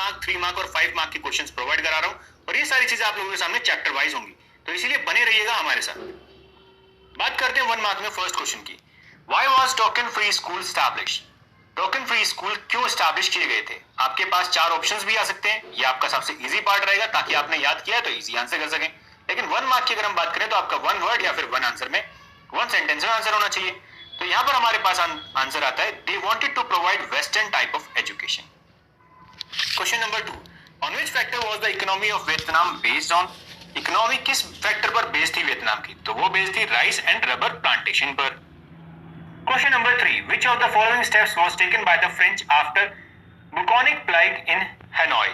Mark, 3 mark और 5 mark के questions provide करा रहा हूं और ये सारी चीजें आप लोगों के सामने चैप्टर वाइज होंगी, तो इसीलिए बने रहिएगा हमारे साथ। बात करते हैं 1 मार्क में फर्स्ट क्वेश्चन की। Why was token free school establish? Token free school क्यों एस्टैब्लिश किए गए थे? आपके पास 4 ऑप्शंस भी आ सकते हैं, ये आपका सबसे इजी पार्ट रहेगा ताकि आपने याद किया है तो इजी आंसर कर सकें। लेकिन 1 मार्क की अगर हम बात करें तो आपका 1 वर्ड या फिर 1 आंसर में 1 सेंटेंस में आंसर होना चाहिए। तो यहां पर हमारे पास आंसर आता है, they wanted to provide western type of education. Question number 2, on which factor was the economy of Vietnam based on? Economy किस फैक्टर पर बेस्ड थी वियतनाम की? तो वो बेस्ड थी राइस एंड रबर प्लांटेशन पर। Question number 3, which of the following steps was taken by the French after bubonic plague in Hanoi?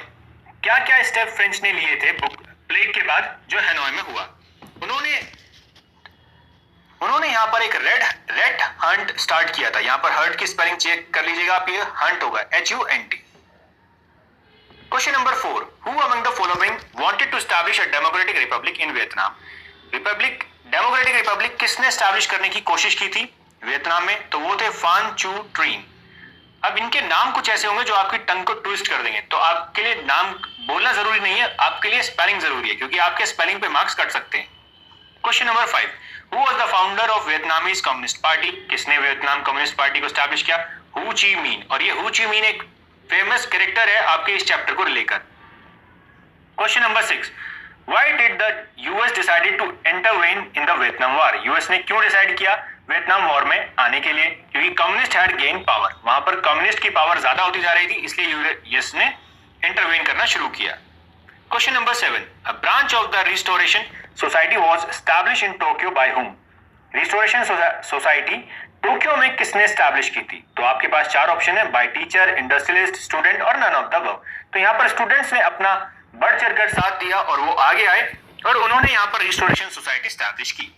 क्या क्या स्टेप फ्रेंच ने लिए थे प्लेग के बाद जो हैनोई में हुआ? उन्होंने यहाँ पर एक रेड हंट स्टार्ट किया था। यहाँ पर हर्ट की स्पेलिंग चेक कर लीजिएगा आप, ये हंट होगा HUNT। Question number 4, who among the following wanted to establish a democratic republic in Vietnam? Democratic republic किसने एस्टैब्लिश करने की कोशिश की थी वियतनाम में? तो वो थे फान चू ट्रीन। अब इनके नाम कुछ ऐसे होंगे जो आपकी टंग को ट्विस्ट कर देंगे, तो आपके लिए नाम बोलना जरूरी नहीं है, आपके लिए स्पेलिंग जरूरी है क्योंकि आपके स्पेलिंग पे मार्क्स कट सकते हैं। Question number 5, who was the founder of Vietnamese communist party? किसने वियतनाम कम्युनिस्ट पार्टी को एस्टैब्लिश किया? हु ची मीन। और ये हु ची मीन एक फेमस कैरेक्टर है आपके इस चैप्टर को लेकर। Question number 6, why did the US decided to intervene in the Vietnam war? US ने क्यों डिसाइड किया वियतनाम वॉर में आने के लिए? क्योंकि कम्युनिस्ट हैड गेन पावर, वहां पर कम्युनिस्ट की पावर ज्यादा होती जा रही थी, इसलिए यूएस ने इंटरवेन करना शुरू किया। Question number 7, a branch of the restoration society was established in Tokyo by whom? Restoration society Tokyo में किसने एस्टैब्लिश की थी? तो आपके पास 4 ऑप्शन है, बाय टीचर, इंडस्ट्रियलिस्ट, स्टूडेंट और नन ऑफ द अबव। तो यहाँ पर स्टूडेंट्स ने अपना बढ़ चढ़कर साथ दिया और वो आगे आए और उन्होंने यहाँ पर रिस्टोरेशन सोसाइटी एस्टैब्लिश की।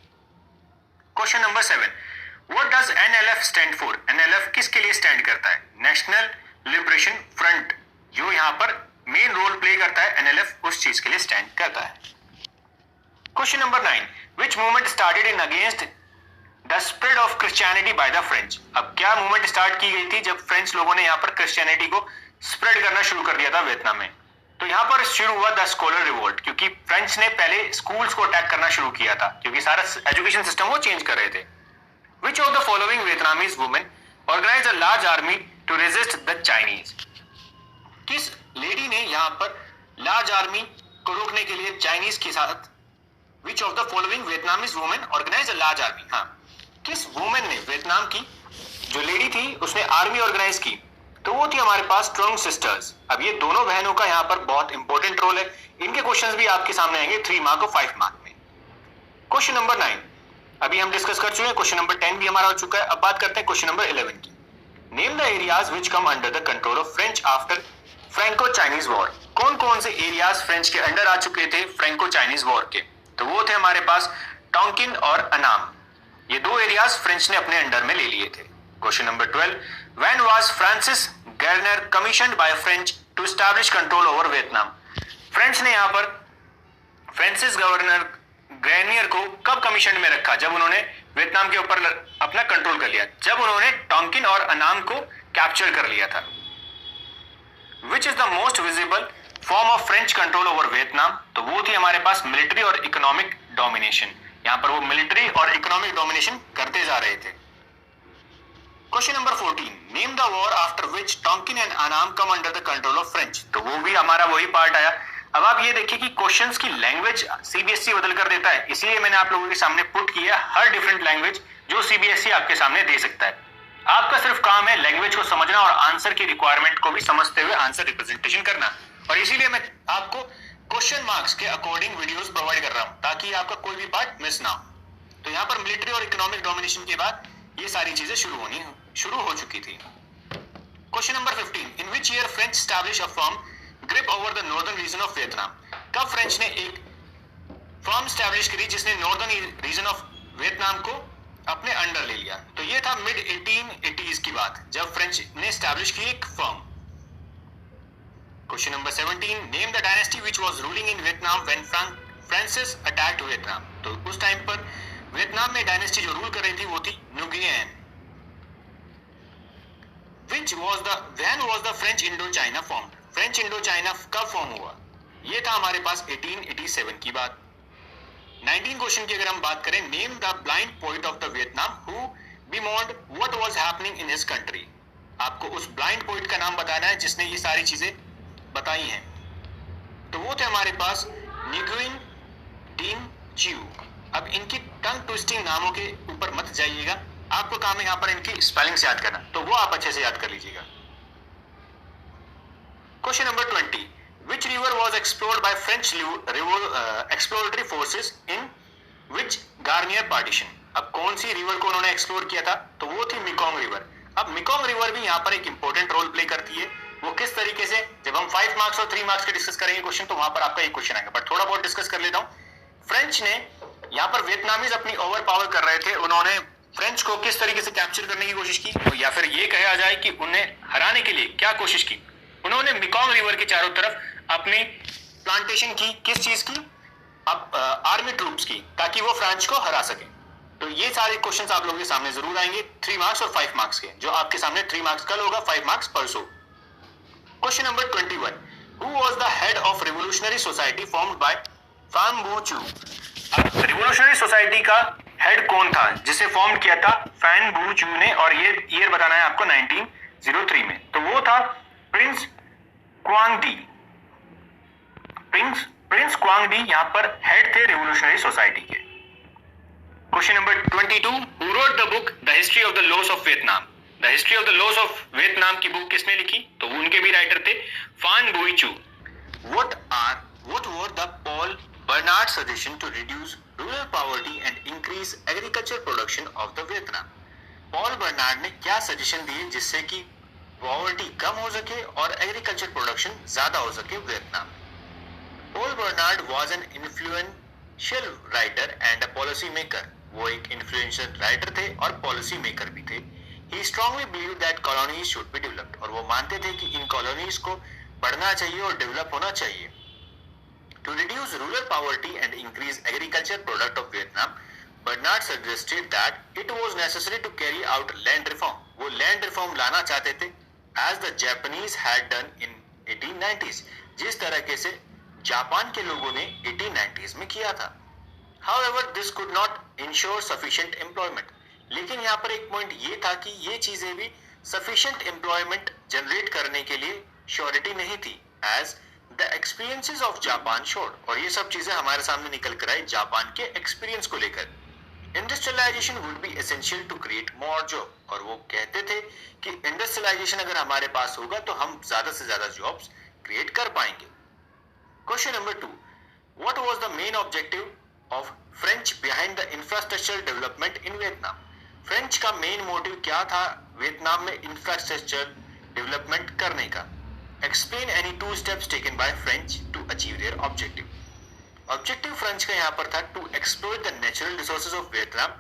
Question number 7, what does NLF stand for? NLF किसके लिए स्टैंड करता है? नेशनल लिबरेशन फ्रंट, जो यहाँ पर मेन रोल प्ले करता है, NLF उस चीज के लिए स्टैंड करता है। Question number 9, which movement started in against the spread of Christianity by the French? अब क्या मूवमेंट स्टार्ट की गई थी जब फ्रेंच लोगों ने यहाँ पर क्रिश्चियनिटी को स्प्रेड करना शुरू कर दिया था वियतनाम में? तो यहाँ पर शुरू हुआ द स्कॉलर रिवोल्ट, क्योंकि फ्रेंच ने पहले स्कूल्स को अटैक करना शुरू किया था क्योंकि सारा एजुकेशन सिस्टम वो चेंज कर रहे थे। Which of the following Vietnamese women organized a large army to resist the Chinese? किस लेडी ने यहाँ पर लार्ज आर्मी को रोकने के लिए चाइनीज के साथ? Which of the following Vietnamese women organized a large army? हाँ, किस वुमेन ने, वियतनाम की जो लेडी थी उसने आर्मी ऑर्गेनाइज की? तो वो थी हमारे पास स्ट्रॉन्ग सिस्टर्स। अब ये दोनों बहनों का यहाँ पर बहुत इंपॉर्टेंट रोल है, इनके क्वेश्चंस भी आपके सामने आएंगे 3 मार्क और 5 मार्क में। क्वेश्चन नंबर 9 अभी हम डिस्कस कर चुके हैं, क्वेश्चन नंबर 10 भी हमारा हो चुका है। अब बात करते हैं क्वेश्चन नंबर 11 की। Name the areas which come under the control of French after Franco Chinese war? कौन कौन से एरियाज फ्रेंच के अंडर आ चुके थे फ्रैंको चाइनीज वॉर के? तो वो थे हमारे पास टोंकिन और अनाम। ये 2 एरियाज फ्रेंच ने अपने अंडर में ले लिए थे। Question number 12, when was Francis Garnier commissioned by French to establish control over Vietnam? French ने यहाँ पर फ्रांसिस गवर्नर ग्रेनियर को कब कमीशन में रखा? जब उन्होंने वियतनाम के ऊपर अपना कंट्रोल कर लिया, जब उन्होंने टोंकिन और अनाम को कैप्चर कर लिया था। Which is the most visible form of French control over Vietnam? तो वो थी हमारे पास मिलिट्री और इकोनॉमिक डोमिनेशन। यहाँ पर वो मिलिट्री और इकोनॉमिक डोमिनेशन करते जा रहे थे। Question number 14, name the war after which Tonkin and Annam come under the control of French? तो वो भी हमारा वही पार्ट आया। अब आप ये देखिए कि क्वेश्चंस की लैंग्वेज सीबीएसई बदल कर देता है, इसलिए मैंने आप लोगों के सामने पुट किया हर डिफरेंट लैंग्वेज जो सीबीएसई आपके सामने दे सकता है। आपका सिर्फ काम है लैंग्वेज को समझना और आंसर की रिक्वायरमेंट को भी समझते हुए आंसर रिप्रेजेंटेशन करना, और इसीलिए मैं आपको क्वेश्चन मार्क्स के अकॉर्डिंग वीडियोस प्रोवाइड कर रहा हूं ताकि आपका कोई भी पार्ट मिस ना हो। तो यहाँ पर मिलिट्री और इकोनॉमिक डोमिनेशन के बाद ये सारी चीजें शुरू हो चुकी थी। Question number 15, in which year French establish a firm grip over the northern region of Vietnam? कब फ्रेंच ने एक फर्म एस्टैब्लिश करी जिसने नॉर्दर्न रीजन ऑफ वियतनाम को अपने अंडर ले लिया? तो ये था मिड 1880s की बात, जब फ्रेंच ने एस्टैब्लिश की एक firm. Question number 17, name the dynasty which was ruling in Vietnam when Francis attacked Vietnam? तो उस टाइम पर वियतनाम में डायनेस्टी जो रूल कर रही थी वो थी न्यूगियन। When was the French Indochina formed? French Indo China कब फॉर्म हुआ? ये था हमारे पास 1887 की बात। 19 क्वेश्चन की अगर हम बात करें, name the blind poet of the Vietnam who bemoaned what was happening in his country. आपको उस ब्लाइंड पोइट का नाम बताना है जिसने ये सारी चीजें बताई हैं। तो वो थे हमारे पास निगुइन डीन च्यू। अब इनकी टंग ट्विस्टिंग नामों के ऊपर मत जाइएगा, आपको काम है यहाँ पर इनकी स्पेलिंग्स याद करना, तो वो आप अच्छे से याद कर लीजिएगा। Question number 20, which river was explored by French exploratory forces in which Garnier partition? अब कौन सी रिवर को उन्होंने एक्सप्लोर किया था? तो वो थी मिकोंग रिवर। अब मिकोंग रिवर भी यहाँ पर एक इंपॉर्टेंट रोल प्ले करती है। वो किस तरीके से, जब हम 5 मार्क्स और 3 मार्क्स के डिस्कस करेंगे क्वेश्चन, तो वहां पर आपका एक क्वेश्चन आएगा, बट थोड़ा बहुत डिस्कस कर लेता हूँ। फ्रेंच ने यहाँ पर वियतनामीज अपनी ओवर पावर कर रहे थे, उन्होंने फ्रेंच को किस तरीके से कैप्चर करने की कोशिश की, तो या फिर ये कहा जाए कि उन्हें हराने के लिए क्या कोशिश की, उन्होंने मिकोंग रिवर के चारों तरफ अपनी प्लांटेशन की। किस चीज की? अब आर्मी ट्रूप्स की, ताकि वो फ्रांस को हरा सके। तो ये सारे क्वेश्चंस आप लोगों के सामने जरूर आएंगे, 3 मार्क्स और 5 मार्क्स के, जो आपके सामने 3 मार्क्स कल होगा, 5 मार्क्स परसों। Question number 21, who was the head of revolutionary society formed by फान बू चू। अब रिवोल्यूशनरी सोसाइटी का हेड कौन था जिसे फॉर्म किया था फैन बू चू ने, और ये ईयर बताना है आपको 1903 में। तो वो था prince Cuong De. Prince Cuong De यहाँ पर हेड थे रिवोल्यूशनरी सोसाइटी के। Question number 22, who wrote the book the history of the loss of Vietnam. The history of the loss of Vietnam की बुक किसने लिखी? तो उनके भी राइटर थे फान बुई चू। What were the Paul Bernard suggestion to reduce rural poverty and increase agriculture production of the Vietnam? Paul Bernard ने क्या सजेशन दिए जिससे कि पॉवर्टी कम हो सके और एग्रीकल्चर प्रोडक्शन ज्यादा हो सके Vietnam. Paul Bernard was an influential writer and a policy maker. वो एक इन्फ्लुएंशियल राइटर थे और पॉलिसी मेकर भी थे। He strongly believed that colonies should be developed। और वो मानते थे कि इन कॉलोनीज को बढ़ना चाहिए और डेवलप होना चाहिए। To reduce rural poverty and increase agriculture product of Vietnam, Bernard suggested that it was necessary to carry out land reform। वो land reform लाना चाहते थे, as the Japanese had done in 1890s, जिस तरीके से Japan के लोगों ने 1890s में किया था। However, this could not ensure sufficient employment। लेकिन यहाँ पर एक पॉइंट ये था कि ये चीजें भी sufficient employment जनरेट करने के लिए श्योरिटी नहीं थी, as the experiences of Japan showed। और ये सब चीजें हमारे सामने निकल कर आई जापान के एक्सपीरियंस को लेकर। Industrialisation would be essential to create more job. और वो कहते थे कि इंडस्ट्रियलाइजेशन अगर हमारे पास होगा तो हम ज्यादा से ज्यादा जॉब्स क्रिएट कर पाएंगे। Question number 2, what was the main objective of French behind the infrastructure development in Vietnam. French का मेन मोटिव क्या था वियतनाम में इंफ्रास्ट्रक्चर डेवलपमेंट करने का। Explain any 2 steps taken by French to achieve their objective. Objective French का यहाँ पर था to explore the natural resources of Vietnam.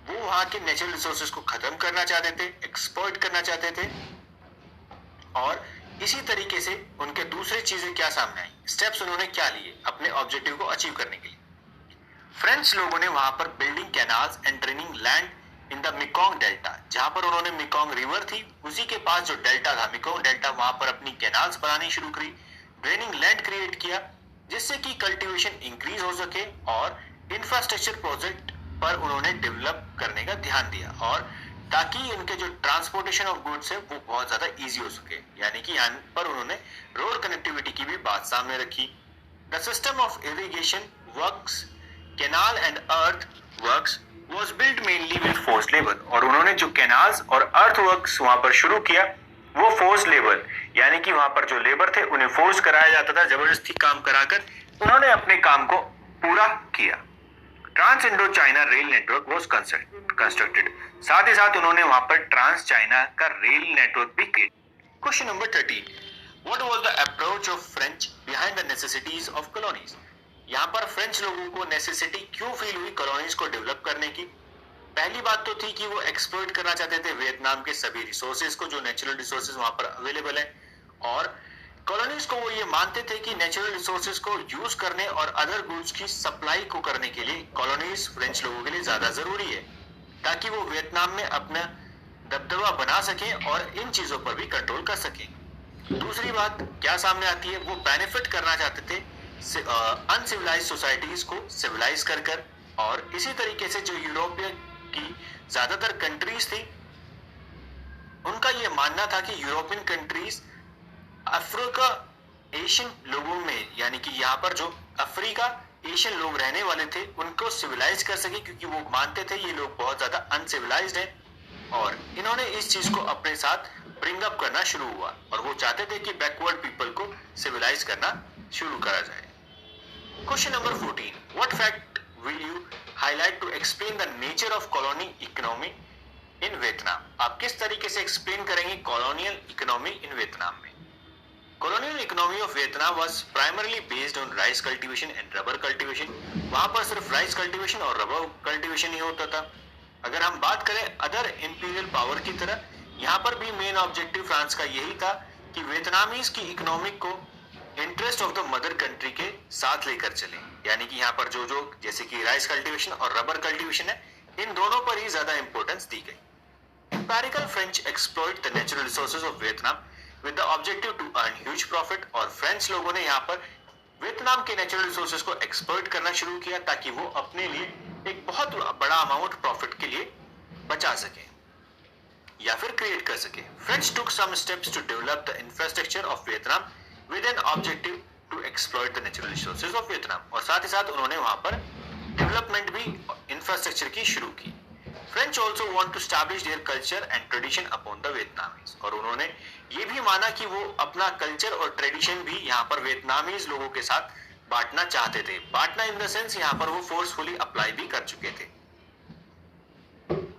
वो वहां के नेचुरल रिसोर्सेज को खत्म करना चाहते थे, एक्सप्लॉइट करना चाहते थे। और इसी तरीके से उनके दूसरी चीजें क्या सामने आई, स्टेप्स उन्होंने क्या लिए अपने ऑब्जेक्टिव को अचीव करने के लिए। फ्रेंच लोगों ने वहां पर building canals and draining land in the Mekong delta, जहां पर उन्होंने मिकोंग रिवर थी उसी के पास जो डेल्टा था मिकोंग डेल्टा, वहां पर अपनी कैनाल्स बनानी शुरू करी, ड्रेनिंग लैंड क्रिएट किया जिससे कि कल्टीवेशन इंक्रीज हो सके, और इंफ्रास्ट्रक्चर प्रोजेक्ट पर उन्होंने डेवलप करने का ध्यान दिया, और ताकि उनके जो ट्रांसपोर्टेशन ऑफ गुड्स है वो बहुत ज्यादा इजी हो सके। यानी कि यहाँ पर उन्होंने रोड कनेक्टिविटी की भी बात सामने रखी। The system of irrigation works, canal and earth works was built mainly with forced labor। और उन्होंने जो कैनाल्स और अर्थ वर्क्स वहां पर शुरू किया वो फोर्स लेबर, यानी कि वहां पर जो लेबर थे उन्हें फोर्स कराया जाता था, जबरदस्ती काम कराकर उन्होंने अपने काम को पूरा किया। Trans Indo China rail network was constructed. साथ ही साथ उन्होंने वहां पर ट्रांस चाइना का रेल नेटवर्क भी create. Question number 13, what was the approach of French behind the necessities of colonies. यहाँ पर फ्रेंच लोगों को नेसेसिटी क्यों फील हुई कॉलोनीज को डेवलप करने की। पहली बात तो थी कि वो एक्सप्लॉइट करना चाहते थे वियतनाम के सभी रिसोर्सेज को, जो नेचुरल रिसोर्सेज वहां पर अवेलेबल है, और कॉलोनीज को वो ये मानते थे कि नेचुरल रिसोर्सेज को यूज करने और अदर गुड्स की सप्लाई को करने के लिए कॉलोनीज फ्रेंच लोगों के लिए ज्यादा जरूरी है, ताकि वो वियतनाम में अपना दबदबा बना सके और इन चीजों पर भी कंट्रोल कर सके। दूसरी बात क्या सामने आती है, वो बेनिफिट करना चाहते थे अनसिविलाइज सोसाइटीज को सिविलाइज कर और इसी तरीके से जो यूरोपियन की ज्यादातर कंट्रीज थी उनका ये मानना था कि यूरोपियन कंट्रीज अफ्रीका एशियन लोगों में, यानी कि यहाँ पर जो अफ्रीका एशियन लोग रहने वाले थे उनको सिविलाइज कर सके, क्योंकि वो मानते थे ये लोग बहुत ज्यादा अनसिविलाइज्ड हैं और इन्होंने इस चीज को अपने साथ ब्रिंग अप करना शुरू हुआ और वो चाहते थे कि बैकवर्ड पीपल को सिविलाइज करना शुरू करा जाए। Question number 14, what fact will you highlight to explain the nature of colony economy in Vietnam? आप किस तरीके से एक्सप्लेन करेंगे कॉलोनियल इकोनॉमी इन वियतनाम में? Colonial economy of Vietnam was primarily based on rice cultivation and rubber cultivation. वहां पर सिर्फ rice cultivation और रबर कल्टीवेशन ही होता था। अगर हम बात करें अदर इंपीरियल पावर की तरह, यहाँ पर भी मेन ऑब्जेक्टिव फ्रांस का यही था कि वियतनामीज की इकोनॉमिक को interest of the mother country के साथ लेकर चले, यानी कि यहाँ पर जो जैसे कि राइस कल्टीवेशन और रबर कल्टीवेशन है, इन दोनों पर ही ज्यादा इंपॉर्टेंस दी गई। Empirical French exploit the natural resources of Vietnam with the objective to earn huge profit, और फ्रेंच लोगों ने यहाँ पर वियतनाम के नेचुरल रिसोर्सेज को एक्सप्लॉइट करना शुरू किया ताकि वो अपने लिए एक बहुत बड़ा अमाउंट प्रॉफिट के लिए बचा सके या फिर क्रिएट कर सके। French took some steps to develop the infrastructure of Vietnam with an objective to exploit the natural resources of Vietnam, और साथ ही साथ उन्होंने वहां पर डेवलपमेंट भी इंफ्रास्ट्रक्चर की शुरू की। French also want to establish their culture and tradition upon the Vietnamese, और उन्होंने ये भी माना कि वो अपना कल्चर और ट्रेडिशन भी यहाँ पर वियतनामीज लोगों के साथ बांटना चाहते थे। बांटना इन द सेंस यहाँ पर वो फोर्सफुली अप्लाई भी कर चुके थे।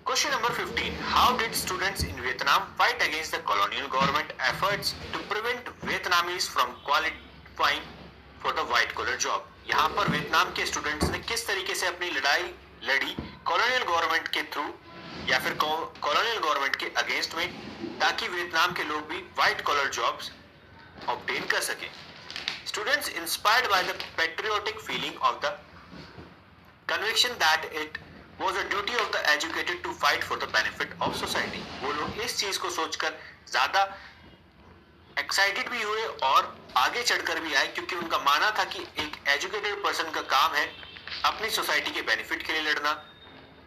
Question number 15, how did students in Vietnam fight against the colonial government efforts to prevent Vietnamese from qualifying for the white collar job? यहाँ पर वियतनाम के स्टूडेंट्स ने किस तरीके से अपनी लड़ाई लड़ी कॉलोनियल गवर्नमेंट के थ्रू या फिर कॉलोनियल गवर्नमेंट के अगेंस्ट में, ताकि वियतनाम के लोग भी व्हाइट कॉलर जॉब्स ऑब्टेन कर सके। Students inspired by the patriotic feeling of the conviction that it was a duty of the educated to fight for the benefit of society, वो लोग इस चीज को सोचकर ज्यादा एक्साइटेड भी हुए और आगे चढ़कर भी आए, क्योंकि उनका मानना था कि एक एजुकेटेड पर्सन का काम है अपनी सोसाइटी के बेनिफिट के लिए लड़ना,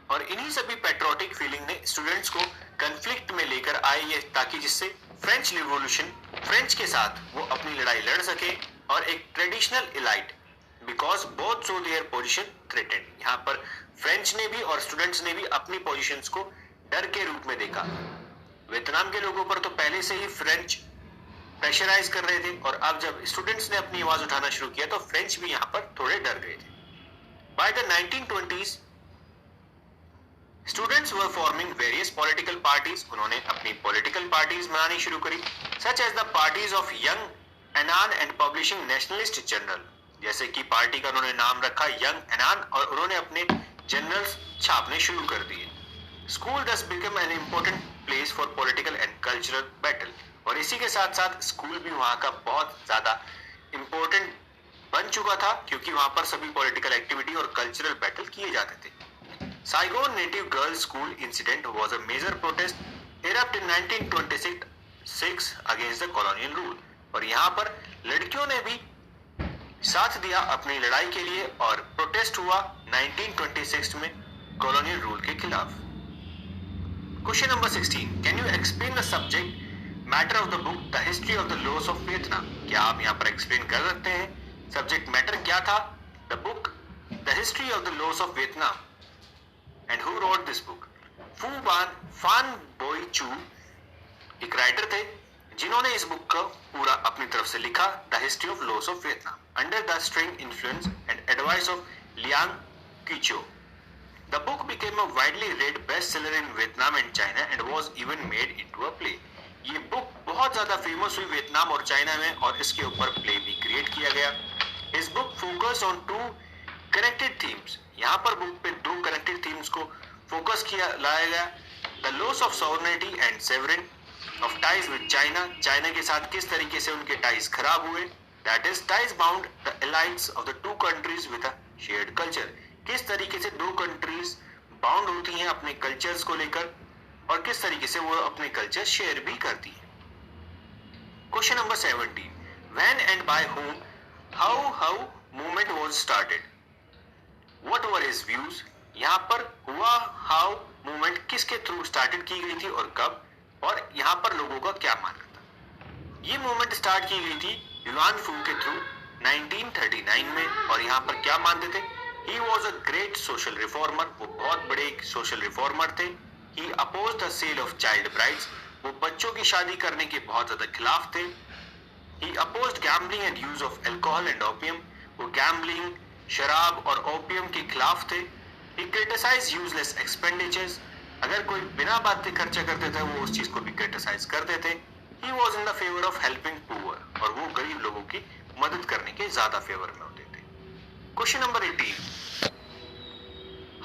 और इन्हीं सभी पेट्रियोटिक फीलिंग ने स्टूडेंट्स को कन्फ्लिक्ट में लेकर आए ये, ताकि जिससे फ्रेंच रिवॉल्यूशन फ्रेंच के साथ वो अपनी लड़ाई लड़ सके और एक traditional elite because both so their position threatened. यहाँ पर फ्रेंच ने भी और स्टूडेंट्स ने भी अपनी पोजीशंस को डर के रूप में देखा। वियतनाम के लोगों पर तो पहले से ही फ्रेंच प्रेशराइज कर रहे थे, और अब जब स्टूडेंट्स ने अपनी आवाज उठाना शुरू किया तो फ्रेंच भी यहाँ पर थोड़े डर गए थे। By the 1920s students were forming various political parties, उन्होंने अपनी पॉलिटिकल पार्टीज बनानी शुरू करी, such as the parties of young Annam and publishing nationalist journal, जैसे कि पार्टी का उन्होंने नाम रखा यंग एनान, और उन्होंने अपने जनरल्स छापने शुरू कर दिए। स्कूल दस become an important place for political and cultural battle, और इसी के साथ साथ स्कूल भी वहां का बहुत ज्यादा इंपॉर्टेंट बन चुका था, क्योंकि वहां पर सभी पॉलिटिकल एक्टिविटी और कल्चरल बैटल किए जाते थे। Saigon Native Girls School incident was a major protest erupt in 1926 against the colonial rule, और यहाँ पर लड़कियों ने भी साथ दिया अपनी लड़ाई के लिए और प्रोटेस्ट हुआ 1926 में कॉलोनियल रूल के खिलाफ। Question number 16, can you explain the subject matter of the book the history of the loss of Vietnam? क्या आप यहाँ पर एक्सप्लेन कर सकते हैं सब्जेक्ट मैटर क्या था? The book the history of the loss of Vietnam. And who wrote this book? फान बोई चू एक राइटर थे जिन्होंने इस बुक को पूरा अपनी तरफ से लिखा, the history of loss of Vietnam under the strong influence and advice of Liang Qichao. The book became a widely read best seller in Vietnam and China and was even made into a play. ये book बहुत ज्यादा famous हुई Vietnam और China में, और इसके ऊपर play भी क्रिएट किया गया। इस book focus on 2 connected themes, यहाँ पर बुक पे 2 कनेक्टेड थीम्स को फोकस किया लाया गया, the loss of sovereignty and severing of ties with China, China के साथ किस तरीके से उनके टाइज खराब हुए, that is ties bound the elites of the 2 countries with a shared culture, किस तरीके से 2 कंट्रीज बाउंड होती हैं अपने कल्चर्स को लेकर और किस तरीके से वो अपने कल्चर शेयर भी करती है। Question number 17, when and by whom, how movement was started, what were his views, यहाँ पर हुआ हाउ मूवमेंट किसके थ्रू स्टार्टेड की गई थी और कब, और यहाँ पर लोगों का क्या मानना था। ये मूवमेंट स्टार्ट की गई थी युआन फू के थ्रू 1939 में, और यहाँ पर क्या मानते थे, he was a great social reformer, वो बहुत बड़े सोशल रिफॉर्मर थे। He opposed the sale of child brides, वो बच्चों की शादी करने के बहुत ज्यादा खिलाफ थे। He opposed gambling and use of alcohol and opium, वो गैम्बलिंग, शराब और ओपियम के खिलाफ थे। He criticized useless expenditures, अगर कोई बिना बात के खर्चा करते थे वो उस चीज को भी क्रिटिसाइज करते थे। He was in the favor of helping poor, और वो गरीब लोगों की मदद करने के ज्यादा फेवर में होते थे। Question number 18,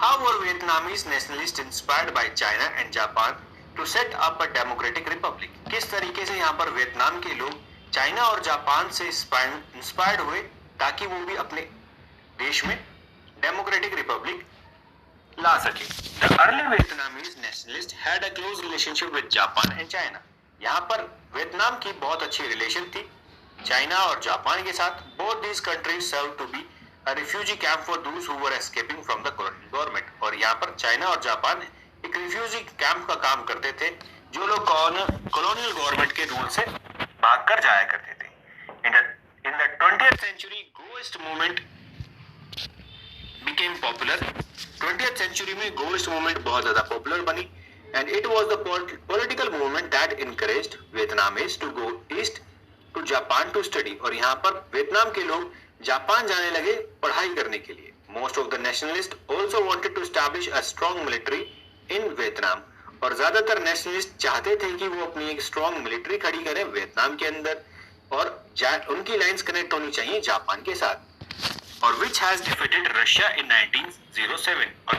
How were Vietnamese nationalists inspired by China and Japan to set up a democratic republic? किस तरीके से यहाँ पर वियतनाम के लोग चाइना और जापान से इंस्पायर्ड हुए ताकि वो भी अपने देश में डेमोक्रेटिक रिपब्लिक ला सके। The early Vietnamese nationalists had a close relationship with Japan and China. यहाँ पर वियतनाम की बहुत अच्छी रिलेशन थी चाइना और जापान के साथ। Both these countries served to be a refugee camp for those who were escaping from the colonial government. और यहाँ पर चाइना और जापान एक रिफ्यूजी कैंप का काम करते थे जो लोग कॉलोनियल गवर्नमेंट के रूल से भागकर जाया करते थे। In the 20th century, Goist movement became popular. 20th century में गोइस्ट मूवमेंट बहुत ज्यादा पॉपुलर बनी, and it was the political movement that encouraged Vietnamese to go east to Japan to study. और यहाँ पर वियतनाम के लोग जापान जाने लगे पढ़ाई करने के लिए। Most of the nationalists also wanted to establish a strong military in Vietnam. और ज्यादातर नेशनलिस्ट चाहते थे कि वो अपनी एक स्ट्रॉन्ग मिलिट्री खड़ी करें वियतनाम के अंदर, और उनकी लाइंस कनेक्ट होनी चाहिए जापान के साथ। और which has defeated Russia in 1907, और